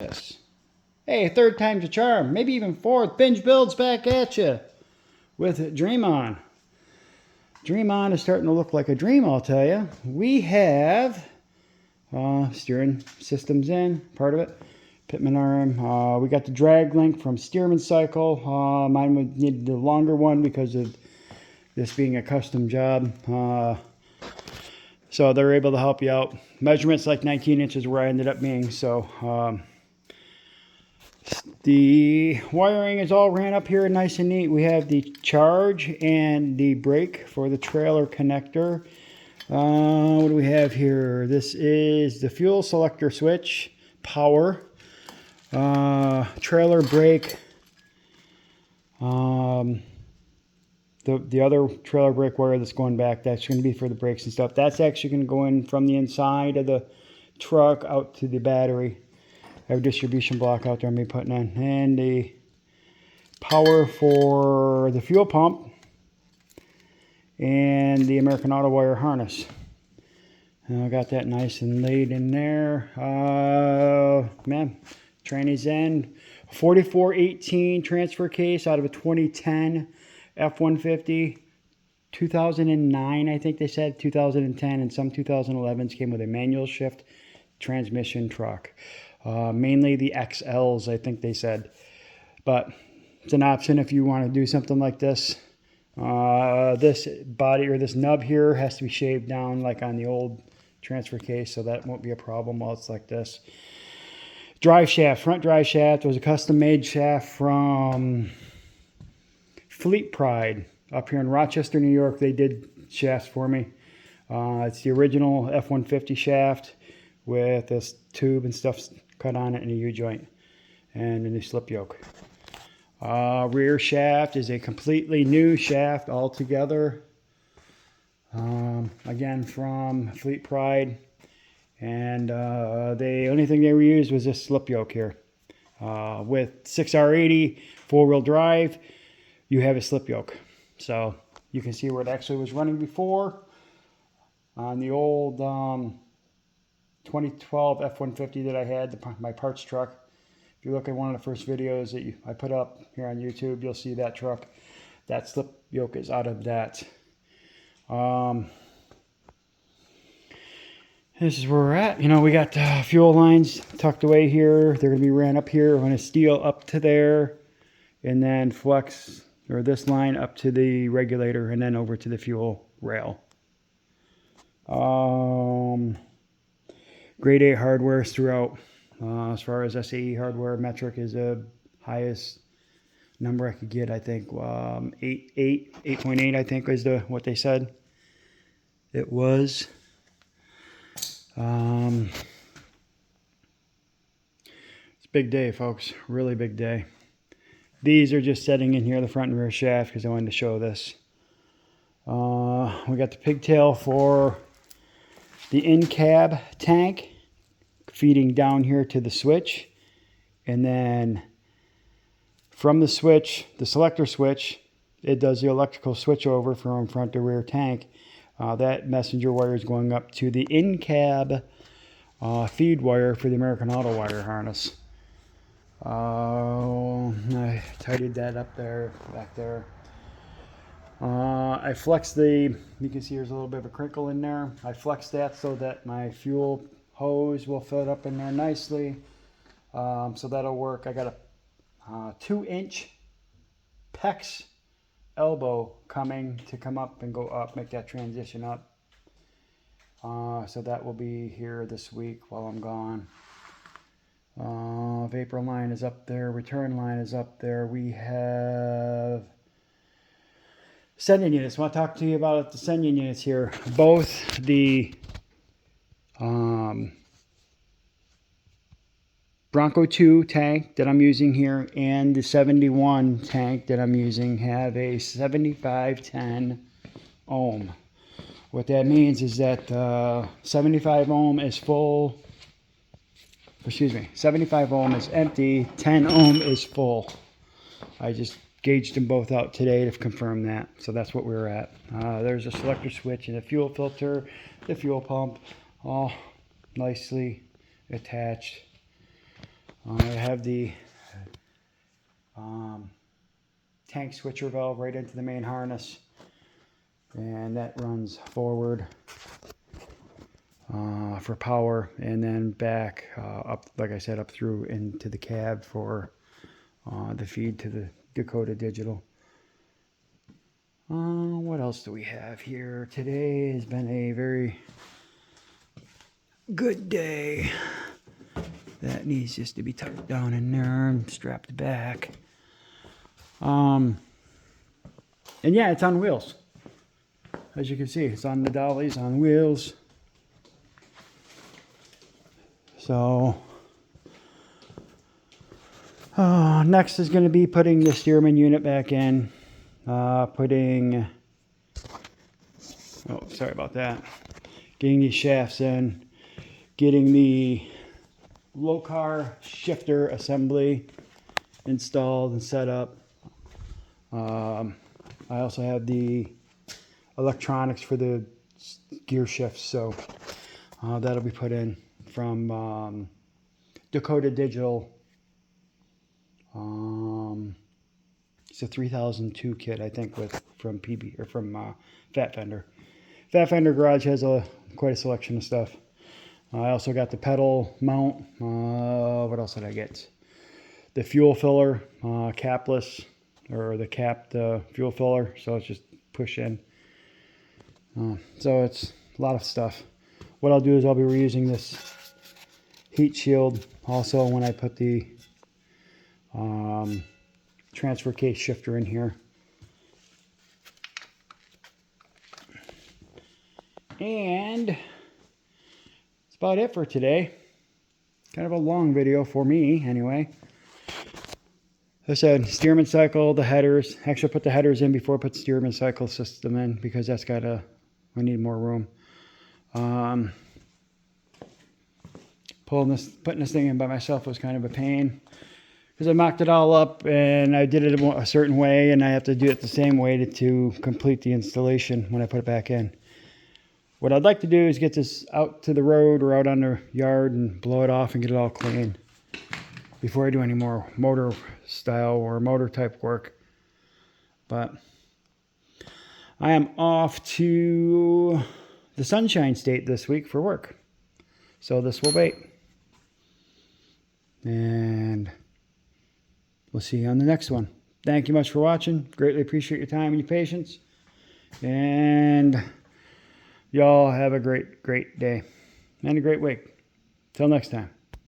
this. Hey, third time's a charm. Maybe even fourth. Binge Builds back at you with Dream On. Dream On is starting to look like a dream, I'll tell you. We have steering systems in, part of it. Pitman arm. We got the drag link from Stearman Cycle. Mine would need the longer one because of this being a custom job. So they're able to help you out. Measurements like 19 inches where I ended up being. So the wiring is all ran up here nice and neat. We have the charge and the brake for the trailer connector. What do we have here? This is the fuel selector switch, power, trailer brake, the other trailer brake wire that's going back, that's going to be for the brakes and stuff. That's actually going to go in from the inside of the truck out to the battery. I have a distribution block out there I'm going to be putting in. And the power for the fuel pump and the American Auto wire harness. And I got that nice and laid in there. Man, tranny's in. 4418 transfer case out of a 2010 F-150. 2009, I think they said, 2010, and some 2011s came with a manual shift transmission truck. Mainly the XLs, I think they said. But it's an option if you want to do something like this. This body or this nub here has to be shaved down like on the old transfer case, so that won't be a problem while it's like this. Drive shaft, front drive shaft was a custom made shaft from Fleet Pride up here in Rochester, New York. They did shafts for me. It's the original F-150 shaft with this tube and stuff cut on it and a U-joint and a new slip yoke. Rear shaft is a completely new shaft altogether. Again from Fleet Pride. And the only thing they reused was this slip yoke here. With 6R80 four-wheel drive, you have a slip yoke. So you can see where it actually was running before on the old 2012 F-150 that I had, my parts truck. If you look at one of the first videos that I put up here on YouTube, you'll see that truck. That slip yoke is out of that. This is where we're at. You know, we got fuel lines tucked away here. They're going to be ran up here. We're going to steel up to there and then flex, or this line up to the regulator and then over to the fuel rail. Grade A hardware throughout. As far as SAE hardware, metric is the highest number I could get, I think. 8.8, I think, is what they said it was. It's a big day, folks. Really big day. These are just setting in here, the front and rear shaft, because I wanted to show this. We got the pigtail for the in-cab tank feeding down here to the switch, and then from the switch, the selector switch, it does the electrical switch over from front to rear tank. That messenger wire is going up to the in-cab feed wire for the American Auto wire harness. I tidied that up there, back there. I flexed you can see there's a little bit of a crinkle in there. I flexed that so that my fuel hose will fit up in there nicely. So that'll work. I got a 2-inch PEX elbow coming to come up and go up, make that transition up. So that will be here this week while I'm gone. Vapor line is up there. Return line is up there. We have sending units. I want to talk to you about the sending units here. Both the Bronco 2 tank that I'm using here and the 71 tank that I'm using have a 7510 ohm. What that means is that 75 ohm is full. Excuse me, 75 ohm is empty, 10 ohm is full. I just gauged them both out today to confirm that. So that's what we're at. There's a selector switch and a fuel filter, the fuel pump, all nicely attached. I have the tank switcher valve right into the main harness, and that runs forward for power, and then back up, like I said, up through into the cab for the feed to the Dakota Digital. What else do we have here? Today has been a very good day. That needs just to be tucked down in there and strapped back. And yeah, it's on wheels. As you can see, it's on the dollies, on wheels. So, next is going to be putting the Stearman unit back in. Getting these shafts in. Getting the low-car shifter assembly installed and set up. I also have the electronics for the gear shifts, so that'll be put in from Dakota Digital. It's a 3002 kit, I think, from PB or from Fat Fender. Fat Fender Garage has quite a selection of stuff. I also got the pedal mount. What else did I get? The fuel filler, capless, or the capped fuel filler, so it's just push in. So it's a lot of stuff. What I'll do is I'll be reusing this heat shield also when I put the transfer case shifter in here. And that's about it for today. Kind of a long video for me anyway. As I said, Stearman cycle, the headers. Actually, I put the headers in before I put the Stearman cycle system in because that's I need more room. Putting this thing in by myself was kind of a pain because I mocked it all up and I did it a certain way, and I have to do it the same way to complete the installation when I put it back in. What I'd like to do is get this out to the road or out on the yard and blow it off and get it all clean before I do any more motor style or motor type work. But I am off to the Sunshine State this week for work, so this will wait. And we'll see you on the next one. Thank you much for watching. Greatly appreciate your time and your patience. And y'all have a great day and a great week. Till next time.